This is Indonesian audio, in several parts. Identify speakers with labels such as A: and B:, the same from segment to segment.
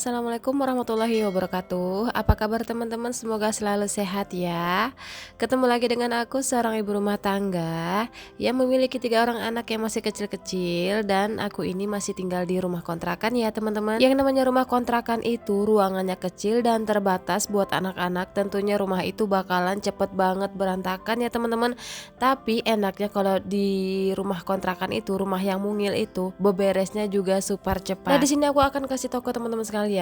A: Assalamualaikum warahmatullahi wabarakatuh. Apa kabar teman-teman? Semoga selalu sehat ya. Ketemu lagi dengan aku, seorang ibu rumah tangga yang memiliki 3 orang anak yang masih kecil-kecil. Dan aku ini masih tinggal di rumah kontrakan ya teman-teman. Yang namanya rumah kontrakan itu ruangannya kecil dan terbatas buat anak-anak. Tentunya rumah itu bakalan cepet banget berantakan ya teman-teman. Tapi enaknya kalau di rumah kontrakan itu, rumah yang mungil itu, beberesnya juga super cepat. Nah, di sini aku akan kasih tahu ke teman-teman sekalian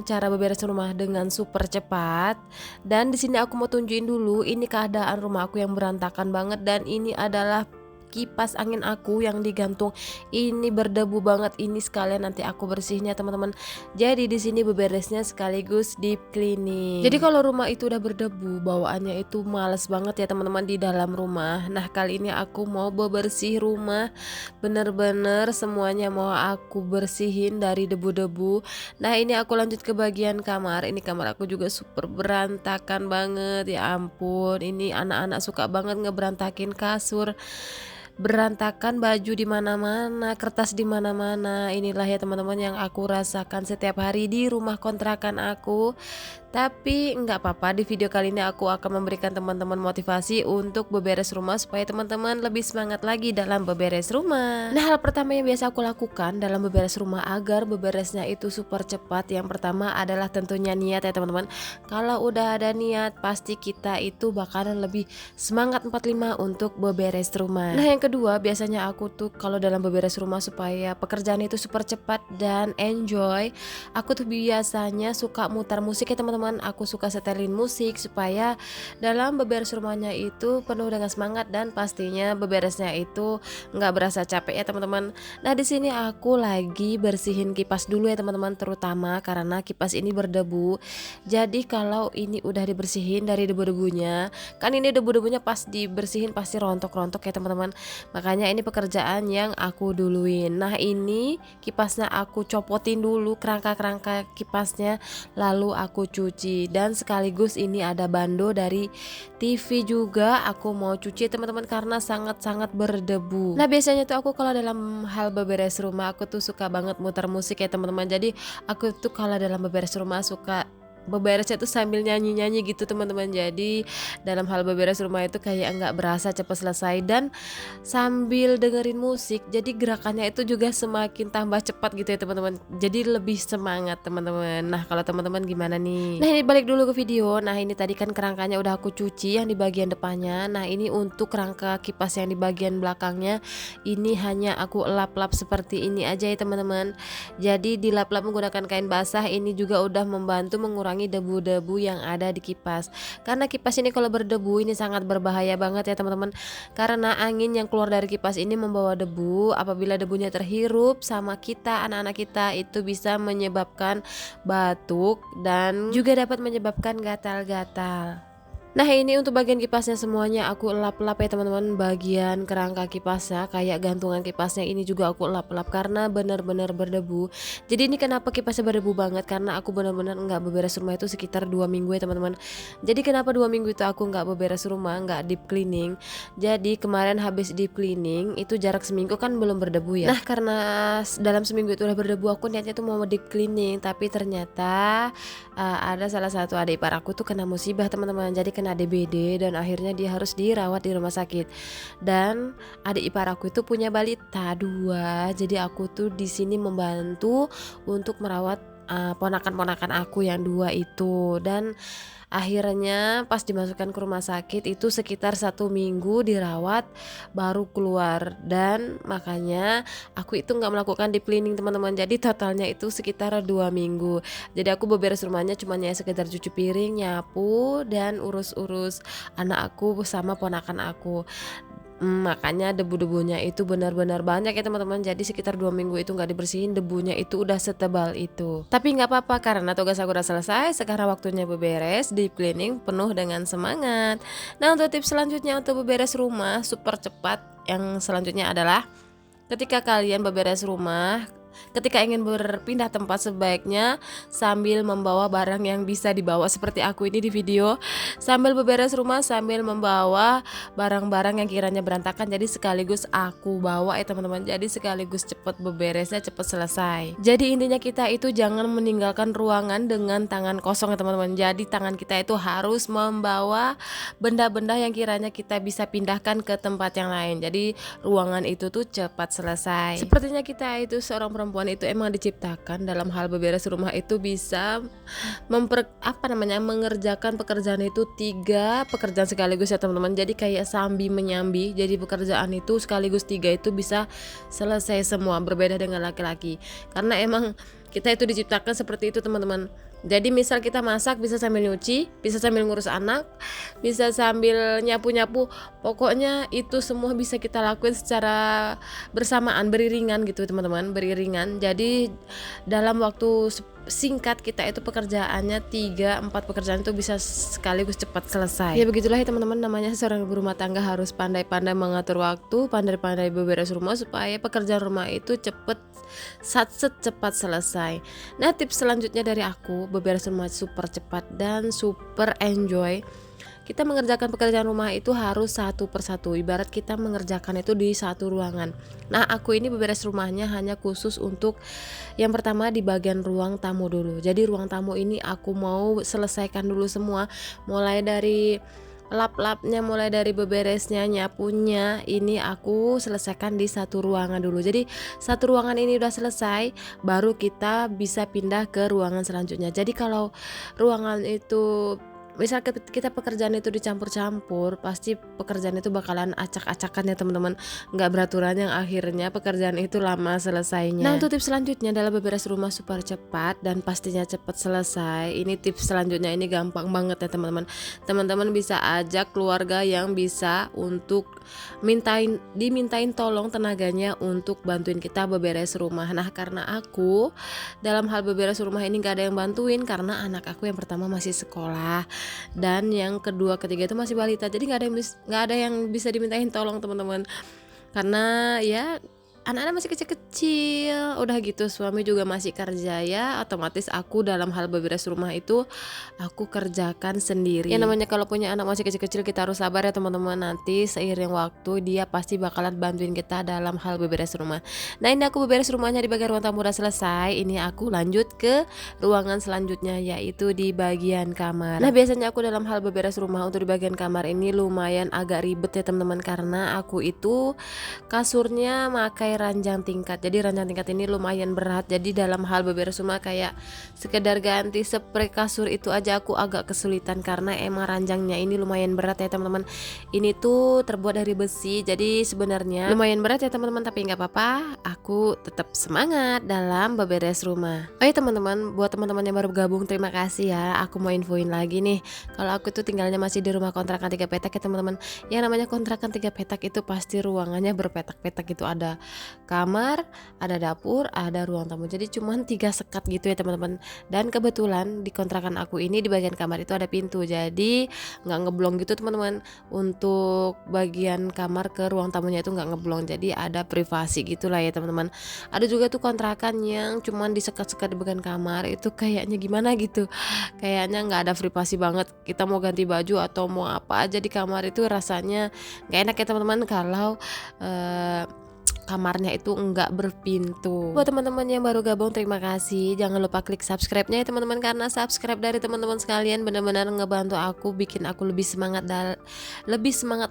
A: cara beberes rumah dengan super cepat. Dan di sini aku mau tunjukin dulu ini keadaan rumah aku yang berantakan banget, dan ini adalah kipas angin aku yang digantung. Ini berdebu banget, ini sekalian nanti aku bersihinnya teman-teman. Jadi di sini beberesnya sekaligus deep cleaning. Jadi kalau rumah itu udah berdebu, bawaannya itu males banget ya teman-teman di dalam rumah. Nah, kali ini aku mau bebersih rumah, bener-bener semuanya mau aku bersihin dari debu-debu. Nah, ini aku lanjut ke bagian kamar. Ini kamar aku juga super berantakan banget, ya ampun. Ini anak-anak suka banget ngeberantakin kasur, berantakan baju di mana-mana, kertas di mana-mana. Inilah ya teman-teman yang aku rasakan setiap hari di rumah kontrakan aku. Tapi nggak apa-apa, di video kali ini aku akan memberikan teman-teman motivasi untuk beberes rumah supaya teman-teman lebih semangat lagi dalam beberes rumah. Nah, hal pertama yang biasa aku lakukan dalam beberes rumah agar beberesnya itu super cepat, yang pertama adalah tentunya niat ya teman-teman. Kalau udah ada niat, pasti kita itu bakalan lebih semangat 45 untuk beberes rumah. Nah, yang kedua, biasanya aku tuh kalau dalam beberes rumah supaya pekerjaan itu super cepat dan enjoy, aku tuh biasanya suka mutar musik ya teman-teman. Aku suka setelin musik supaya dalam beberes rumahnya itu penuh dengan semangat, dan pastinya beberesnya itu nggak berasa capek ya teman-teman. Nah, di sini aku lagi bersihin kipas dulu ya teman-teman, terutama karena kipas ini berdebu. Jadi kalau ini udah dibersihin dari debu-debunya, kan ini debu-debunya pas dibersihin pasti rontok-rontok ya teman-teman. Makanya ini pekerjaan yang aku duluin. Nah, ini kipasnya aku copotin dulu, kerangka-kerangka kipasnya, lalu aku cuci. Dan sekaligus ini ada bando dari TV juga aku mau cuci teman-teman karena sangat-sangat berdebu. Nah, biasanya tuh aku kalau dalam hal beberes rumah aku tuh suka banget muter musik ya teman-teman. Jadi aku tuh kalau dalam beberes rumah suka beberesnya tuh sambil nyanyi-nyanyi gitu teman-teman. Jadi dalam hal beberes rumah itu kayak nggak berasa cepat selesai, dan sambil dengerin musik jadi gerakannya itu juga semakin tambah cepat gitu ya teman-teman. Jadi lebih semangat teman-teman. Nah, kalau teman-teman gimana nih? Nah, ini balik dulu ke video. Nah, ini tadi kan kerangkanya udah aku cuci yang di bagian depannya. Nah, ini untuk kerangka kipas yang di bagian belakangnya, ini hanya aku lap-lap seperti ini aja ya teman-teman. Jadi dilap-lap menggunakan kain basah, ini juga udah membantu mengurangi debu-debu yang ada di kipas. Karena kipas ini kalau berdebu ini sangat berbahaya banget ya teman-teman. Karena angin yang keluar dari kipas ini membawa debu. Apabila debunya terhirup sama kita, anak-anak kita, itu bisa menyebabkan batuk dan juga dapat menyebabkan gatal-gatal. Nah, ini untuk bagian kipasnya semuanya aku lap-lap ya teman-teman. Bagian kerangka kipasnya, kayak gantungan kipasnya, ini juga aku lap-lap karena benar-benar berdebu. Jadi ini kenapa kipasnya berdebu banget, karena aku benar-benar nggak beberes rumah itu sekitar 2 minggu ya teman-teman. Jadi kenapa 2 minggu itu aku nggak beberes rumah, nggak deep cleaning. Jadi kemarin habis deep cleaning itu jarak seminggu kan belum berdebu ya. Nah, karena dalam seminggu itu udah berdebu, aku niatnya tuh mau deep cleaning, tapi ternyata ada salah satu adik ipar aku tuh kena musibah teman-teman. Jadi kena DBD dan akhirnya dia harus dirawat di rumah sakit. Dan adik ipar aku itu punya balita 2. Jadi aku tuh di sini membantu untuk merawat ponakan-ponakan aku yang 2 itu. Dan akhirnya pas dimasukkan ke rumah sakit itu sekitar 1 minggu dirawat baru keluar. Dan makanya aku itu nggak melakukan deep cleaning teman-teman. Jadi totalnya itu sekitar 2 minggu. Jadi aku beberes rumahnya cuma ya sekedar cuci piring, nyapu, dan urus-urus anak aku sama ponakan aku. Makanya debu-debunya itu benar-benar banyak ya teman-teman. Jadi sekitar 2 minggu itu nggak dibersihin, debunya itu udah setebal itu. Tapi nggak apa-apa karena tugas aku udah selesai. Sekarang waktunya beberes, deep cleaning penuh dengan semangat. Nah, untuk tips selanjutnya untuk beberes rumah super cepat yang selanjutnya adalah ketika kalian beberes rumah, Ketika ingin berpindah tempat sebaiknya sambil membawa barang yang bisa dibawa seperti aku ini di video, sambil beberes rumah sambil membawa barang-barang yang kiranya berantakan, jadi sekaligus aku bawa ya teman-teman, jadi sekaligus cepet beberesnya, cepet selesai. Jadi intinya kita itu jangan meninggalkan ruangan dengan tangan kosong ya teman-teman. Jadi tangan kita itu harus membawa benda-benda yang kiranya kita bisa pindahkan ke tempat yang lain, jadi ruangan itu tuh cepat selesai. Sepertinya kita itu seorang perempuan itu emang diciptakan dalam hal beberes rumah itu bisa mengerjakan pekerjaan itu 3 pekerjaan sekaligus ya teman-teman. Jadi kayak sambi menyambi, jadi pekerjaan itu sekaligus 3 itu bisa selesai semua, berbeda dengan laki-laki karena emang kita itu diciptakan seperti itu teman-teman. Jadi misal kita masak bisa sambil nyuci, bisa sambil ngurus anak, bisa sambil nyapu-nyapu, pokoknya itu semua bisa kita lakuin secara bersamaan, beriringan gitu teman-teman, beriringan. Jadi dalam waktu singkat kita itu pekerjaannya 3-4 pekerjaan itu bisa sekaligus cepat selesai. Ya begitulah ya teman-teman, namanya seorang ibu rumah tangga harus pandai-pandai mengatur waktu, pandai-pandai beberes rumah supaya pekerjaan rumah itu cepat selesai. Nah, tips selanjutnya dari aku, beberes rumah super cepat dan super enjoy. Kita mengerjakan pekerjaan rumah itu harus satu persatu, ibarat kita mengerjakan itu di satu ruangan. Nah, aku ini beberes rumahnya hanya khusus untuk yang pertama di bagian ruang tamu dulu. Jadi ruang tamu ini aku mau selesaikan dulu semua, mulai dari lap-lapnya, mulai dari beberesnya, nyapunya, ini aku selesaikan di satu ruangan dulu. Jadi satu ruangan ini udah selesai, baru kita bisa pindah ke ruangan selanjutnya. Jadi kalau ruangan itu misal kita pekerjaan itu dicampur-campur, pasti pekerjaan itu bakalan acak-acakan ya teman-teman, nggak beraturan yang akhirnya pekerjaan itu lama selesainya. Nah, untuk tips selanjutnya adalah beberes rumah super cepat dan pastinya cepat selesai. Ini tips selanjutnya, ini gampang banget ya teman-teman. Teman-teman bisa ajak keluarga yang bisa untuk dimintain tolong tenaganya untuk bantuin kita beberes rumah. Nah, karena aku dalam hal beberes rumah ini nggak ada yang bantuin karena anak aku yang pertama masih sekolah dan yang kedua ketiga itu masih balita, jadi nggak ada yang bisa dimintain tolong teman-teman, karena ya anak-anak masih kecil-kecil. Udah gitu suami juga masih kerja, ya otomatis aku dalam hal beberes rumah itu aku kerjakan sendiri. Ya namanya kalau punya anak masih kecil-kecil kita harus sabar ya teman-teman, nanti seiring waktu dia pasti bakalan bantuin kita dalam hal beberes rumah. Nah, ini aku beberes rumahnya di bagian ruang tamu udah selesai. Ini aku lanjut ke ruangan selanjutnya, yaitu di bagian kamar. Nah, biasanya aku dalam hal beberes rumah untuk di bagian kamar ini lumayan agak ribet ya teman-teman, karena aku itu kasurnya makai ranjang tingkat. Jadi ranjang tingkat ini lumayan berat. Jadi dalam hal beberes rumah kayak sekedar ganti spray kasur itu aja aku agak kesulitan karena emang ranjangnya ini lumayan berat ya teman-teman. Ini tuh terbuat dari besi. Jadi sebenarnya lumayan berat ya teman-teman, tapi nggak apa-apa. Aku tetap semangat dalam beberes rumah. Oh ya teman-teman, buat teman-teman yang baru gabung terima kasih ya. Aku mau infoin lagi nih, kalau aku tuh tinggalnya masih di rumah kontrakan 3 petak ya teman-teman. Yang namanya kontrakan 3 petak itu pasti ruangannya berpetak-petak, itu ada kamar, ada dapur, ada ruang tamu. Jadi cuman 3 sekat gitu ya teman-teman. Dan kebetulan di kontrakan aku ini di bagian kamar itu ada pintu, jadi nggak ngeblong gitu teman-teman. Untuk bagian kamar ke ruang tamunya itu nggak ngeblong, jadi ada privasi gitulah ya teman-teman. Ada juga tuh kontrakan yang cuman disekat-sekat di bagian kamar, itu kayaknya gimana gitu, kayaknya nggak ada privasi banget. Kita mau ganti baju atau mau apa aja di kamar itu rasanya nggak enak ya teman-teman kalau kamarnya itu enggak berpintu. Buat teman-teman yang baru gabung terima kasih. Jangan lupa klik subscribe-nya ya teman-teman, karena subscribe dari teman-teman sekalian benar-benar ngebantu aku, bikin aku lebih semangat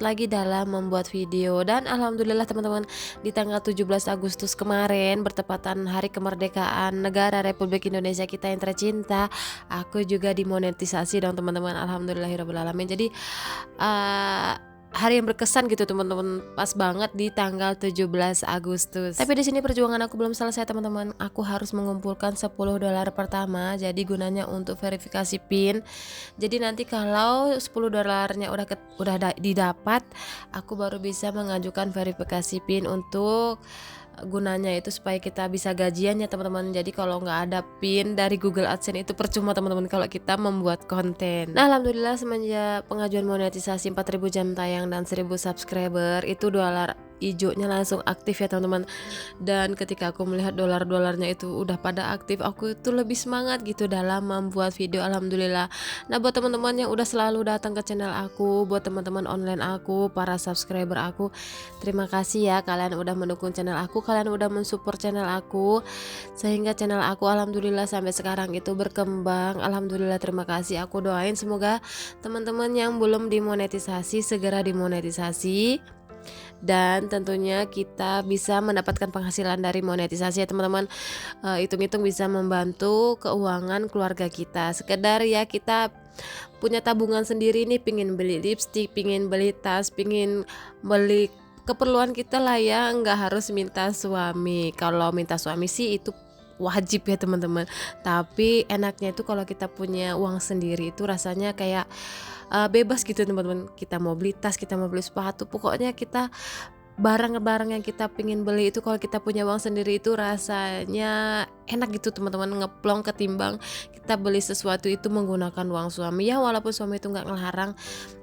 A: lagi dalam membuat video. Dan alhamdulillah teman-teman, di tanggal 17 Agustus kemarin bertepatan hari kemerdekaan negara Republik Indonesia kita yang tercinta, aku juga dimonetisasi dong teman-teman. Alhamdulillahirabbil alamin. Jadi hari yang berkesan gitu teman-teman, pas banget di tanggal 17 Agustus. Tapi di sini perjuangan aku belum selesai teman-teman. Aku harus mengumpulkan $10 pertama, jadi gunanya untuk verifikasi PIN. Jadi nanti kalau $10-nya udah didapat, aku baru bisa mengajukan verifikasi PIN. Untuk gunanya itu supaya kita bisa gajian ya teman-teman. Jadi kalau nggak ada PIN dari Google AdSense itu percuma teman-teman kalau kita membuat konten. Nah, alhamdulillah semenjak pengajuan monetisasi 4.000 jam tayang dan 1.000 subscriber itu hijaunya langsung aktif ya teman-teman. Dan ketika aku melihat dolar-dolarnya itu udah pada aktif, aku itu lebih semangat gitu dalam membuat video, alhamdulillah. Nah, buat teman-teman yang udah selalu datang ke channel aku, buat teman-teman online aku, para subscriber aku, terima kasih ya kalian udah mendukung channel aku, kalian udah mensupport channel aku sehingga channel aku alhamdulillah sampai sekarang itu berkembang. Alhamdulillah, terima kasih. Aku doain semoga teman-teman yang belum dimonetisasi segera dimonetisasi, dan tentunya kita bisa mendapatkan penghasilan dari monetisasi ya teman-teman. Hitung-hitung bisa membantu keuangan keluarga kita. Sekedar ya kita punya tabungan sendiri nih, pingin beli lipstick, pingin beli tas, pingin beli keperluan kita lah ya, nggak harus minta suami. Kalau minta suami sih itu wajib ya teman-teman, tapi enaknya itu kalau kita punya uang sendiri itu rasanya kayak bebas gitu teman-teman. Kita mau beli tas, kita mau beli sepatu, pokoknya kita barang-barang yang kita pingin beli itu kalau kita punya uang sendiri itu rasanya enak gitu teman-teman, ngeplong ketimbang kita beli sesuatu itu menggunakan uang suami. Ya walaupun suami itu nggak ngelarang,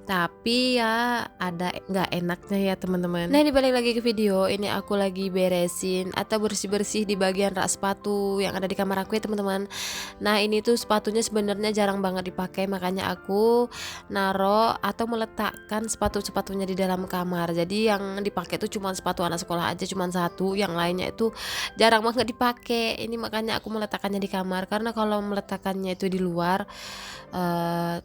A: tapi ya ada nggak enaknya ya teman-teman. Nah, ini balik lagi ke video. Ini aku lagi beresin atau bersih-bersih di bagian rak sepatu yang ada di kamar aku ya teman-teman. Nah, ini tuh sepatunya sebenarnya jarang banget dipakai, makanya aku naro atau meletakkan sepatu-sepatunya di dalam kamar. Jadi yang dipakai tuh cuma sepatu anak sekolah aja, cuma satu, yang lainnya itu jarang banget dipakai. Ini makanya aku meletakkannya di kamar, karena kalau meletakkannya itu di luar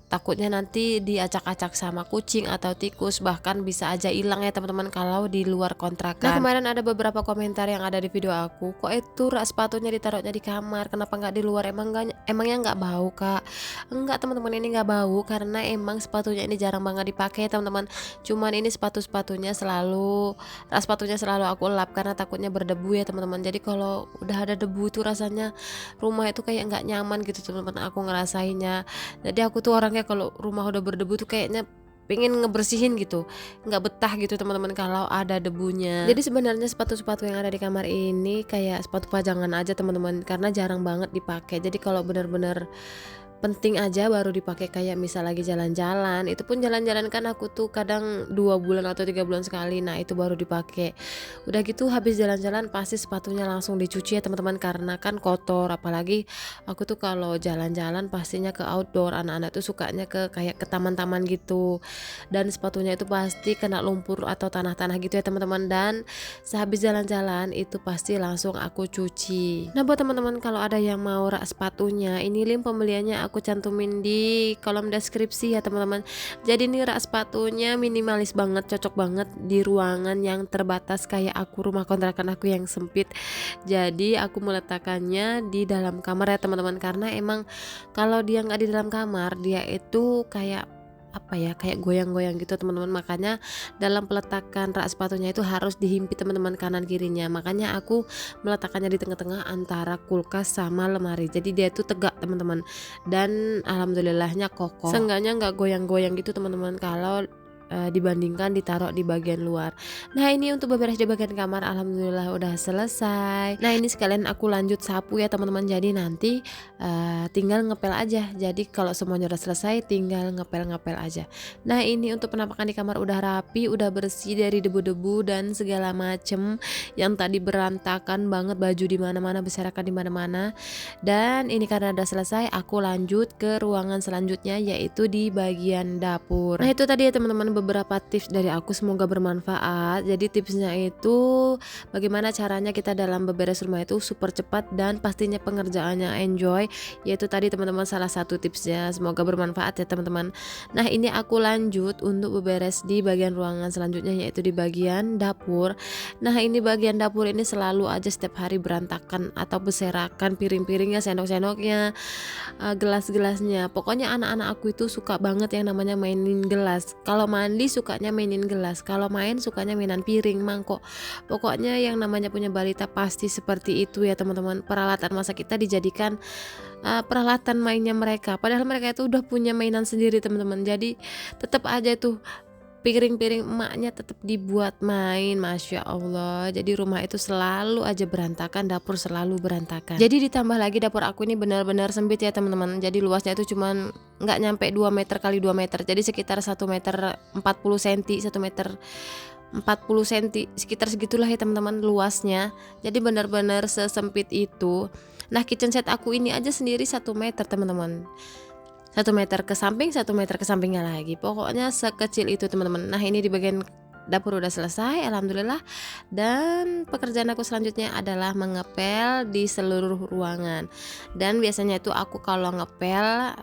A: takutnya nanti diacak-acak sama kucing atau tikus, bahkan bisa aja hilang ya teman-teman kalau di luar kontrakan. Nah, kemarin ada beberapa komentar yang ada di video aku, kok itu rak sepatunya ditaruhnya di kamar, kenapa nggak di luar, emangnya nggak bau kak? Enggak teman-teman, ini nggak bau karena emang sepatunya ini jarang banget dipakai ya teman-teman. Cuman ini sepatunya selalu rak sepatunya selalu aku lap karena takutnya berdebu ya teman-teman. Jadi kalau udah ada debu itu rasanya rumah itu kayak nggak nyaman gitu teman-teman, aku ngerasainnya. Jadi aku tuh orangnya kalau rumah udah berdebu tuh kayaknya pengen ngebersihin gitu, nggak betah gitu teman-teman kalau ada debunya. Jadi sebenarnya sepatu-sepatu yang ada di kamar ini kayak sepatu pajangan aja teman-teman, karena jarang banget dipakai. Jadi kalau benar-benar penting aja baru dipakai, kayak misal lagi jalan-jalan, itu pun jalan-jalan kan aku tuh kadang 2 bulan atau 3 bulan sekali, nah itu baru dipakai. Udah gitu habis jalan-jalan pasti sepatunya langsung dicuci ya teman-teman, karena kan kotor. Apalagi aku tuh kalau jalan-jalan pastinya ke outdoor, anak-anak tuh sukanya ke kayak ke taman-taman gitu, dan sepatunya itu pasti kena lumpur atau tanah-tanah gitu ya teman-teman. Dan sehabis jalan-jalan itu pasti langsung aku cuci. Nah, buat teman-teman kalau ada yang mau rak sepatunya, ini link pembeliannya aku cantumin di kolom deskripsi ya teman-teman. Jadi ini rak sepatunya minimalis banget, cocok banget di ruangan yang terbatas kayak aku, rumah kontrakan aku yang sempit. Jadi aku meletakkannya di dalam kamar ya teman-teman, karena emang kalau dia nggak di dalam kamar dia itu kayak apa ya, kayak goyang-goyang gitu teman-teman. Makanya dalam peletakan rak sepatunya itu harus dihimpit teman-teman kanan kirinya. Makanya aku meletakkannya di tengah-tengah antara kulkas sama lemari, jadi dia itu tegak teman-teman, dan alhamdulillahnya kokoh, seenggaknya nggak goyang-goyang gitu teman-teman kalau dibandingkan ditaruh di bagian luar. Nah, ini untuk beberes di bagian kamar alhamdulillah udah selesai. Nah, ini sekalian aku lanjut sapu ya teman-teman, jadi nanti tinggal ngepel aja. Jadi kalau semuanya udah selesai tinggal ngepel-ngepel aja. Nah, ini untuk penampakan di kamar udah rapi, udah bersih dari debu-debu dan segala macem yang tadi berantakan banget, baju di mana-mana, berserakan di mana-mana. Dan ini karena udah selesai, aku lanjut ke ruangan selanjutnya, yaitu di bagian dapur. Nah, itu tadi ya teman-teman beberapa tips dari aku, semoga bermanfaat. Jadi tipsnya itu bagaimana caranya kita dalam beberes rumah itu super cepat dan pastinya pengerjaannya enjoy, yaitu tadi teman-teman salah satu tipsnya. Semoga bermanfaat ya teman-teman. Nah, ini aku lanjut untuk beberes di bagian ruangan selanjutnya, yaitu di bagian dapur. Nah, ini bagian dapur ini selalu aja setiap hari berantakan atau berserakan, piring-piringnya, sendok-sendoknya, gelas-gelasnya. Pokoknya anak-anak aku itu suka banget yang namanya mainin gelas. Kalau mandi sukanya mainin gelas, kalau main sukanya mainan piring, mangkok. Pokoknya yang namanya punya balita pasti seperti itu ya teman-teman. Peralatan masak kita dijadikan peralatan mainnya mereka, padahal mereka itu udah punya mainan sendiri teman-teman. Jadi tetap aja tuh piring-piring emaknya tetap dibuat main, masya Allah. Jadi rumah itu selalu aja berantakan, dapur selalu berantakan. Jadi ditambah lagi dapur aku ini benar-benar sempit ya teman-teman. Jadi luasnya itu cuman nggak nyampe 2 meter kali 2 meter, jadi sekitar 1 meter 40 cm, 1 meter 40 cm, sekitar segitulah ya teman-teman luasnya. Jadi benar-benar sesempit itu. Nah, kitchen set aku ini aja sendiri 1 meter teman-teman. 1 meter ke samping, 1 meter ke sampingnya lagi. Pokoknya sekecil itu teman-teman. Nah, ini di bagian dapur udah selesai, alhamdulillah. Dan pekerjaan aku selanjutnya adalah mengepel di seluruh ruangan. Dan biasanya itu aku kalau ngepel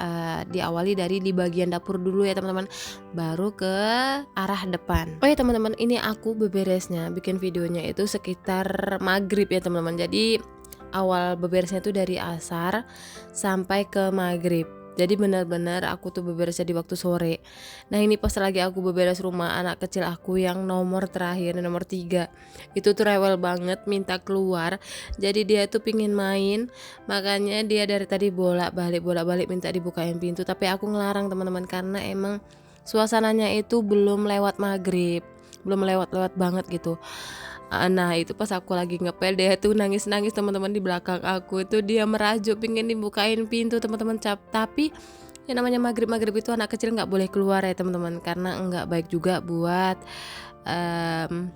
A: diawali dari di bagian dapur dulu ya teman-teman, baru ke arah depan. Oh ya teman-teman, ini aku beberesnya, bikin videonya itu sekitar maghrib ya teman-teman. Jadi awal beberesnya itu dari asar sampai ke maghrib. Jadi benar-benar aku tuh beberesnya di waktu sore. Nah, ini pas lagi aku beberes rumah anak kecil aku yang nomor terakhir, nomor 3. Itu tuh rewel banget, minta keluar. Jadi dia tuh pingin main, makanya dia dari tadi bolak-balik minta dibukain pintu. Tapi aku ngelarang teman-teman, karena emang suasananya itu belum lewat maghrib, belum lewat-lewat banget gitu. Nah, itu pas aku lagi ngepel, dia tuh nangis-nangis teman-teman di belakang aku. Itu dia merajuk pingin dibukain pintu teman-teman. Tapi yang namanya maghrib itu anak kecil nggak boleh keluar ya teman-teman, karena nggak baik juga buat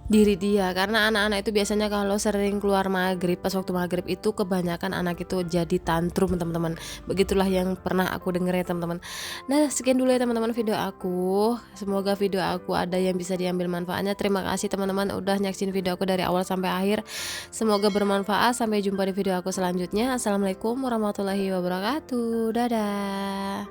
A: diri dia. Karena anak-anak itu biasanya kalau sering keluar maghrib, pas waktu maghrib itu kebanyakan anak itu jadi tantrum teman-teman. Begitulah yang pernah aku denger ya teman-teman. Nah, sekian dulu ya teman-teman video aku. Semoga video aku ada yang bisa diambil manfaatnya. Terima kasih teman-teman udah nyaksin video aku dari awal sampai akhir. Semoga bermanfaat. Sampai jumpa di video aku selanjutnya. Assalamualaikum warahmatullahi wabarakatuh. Dadah.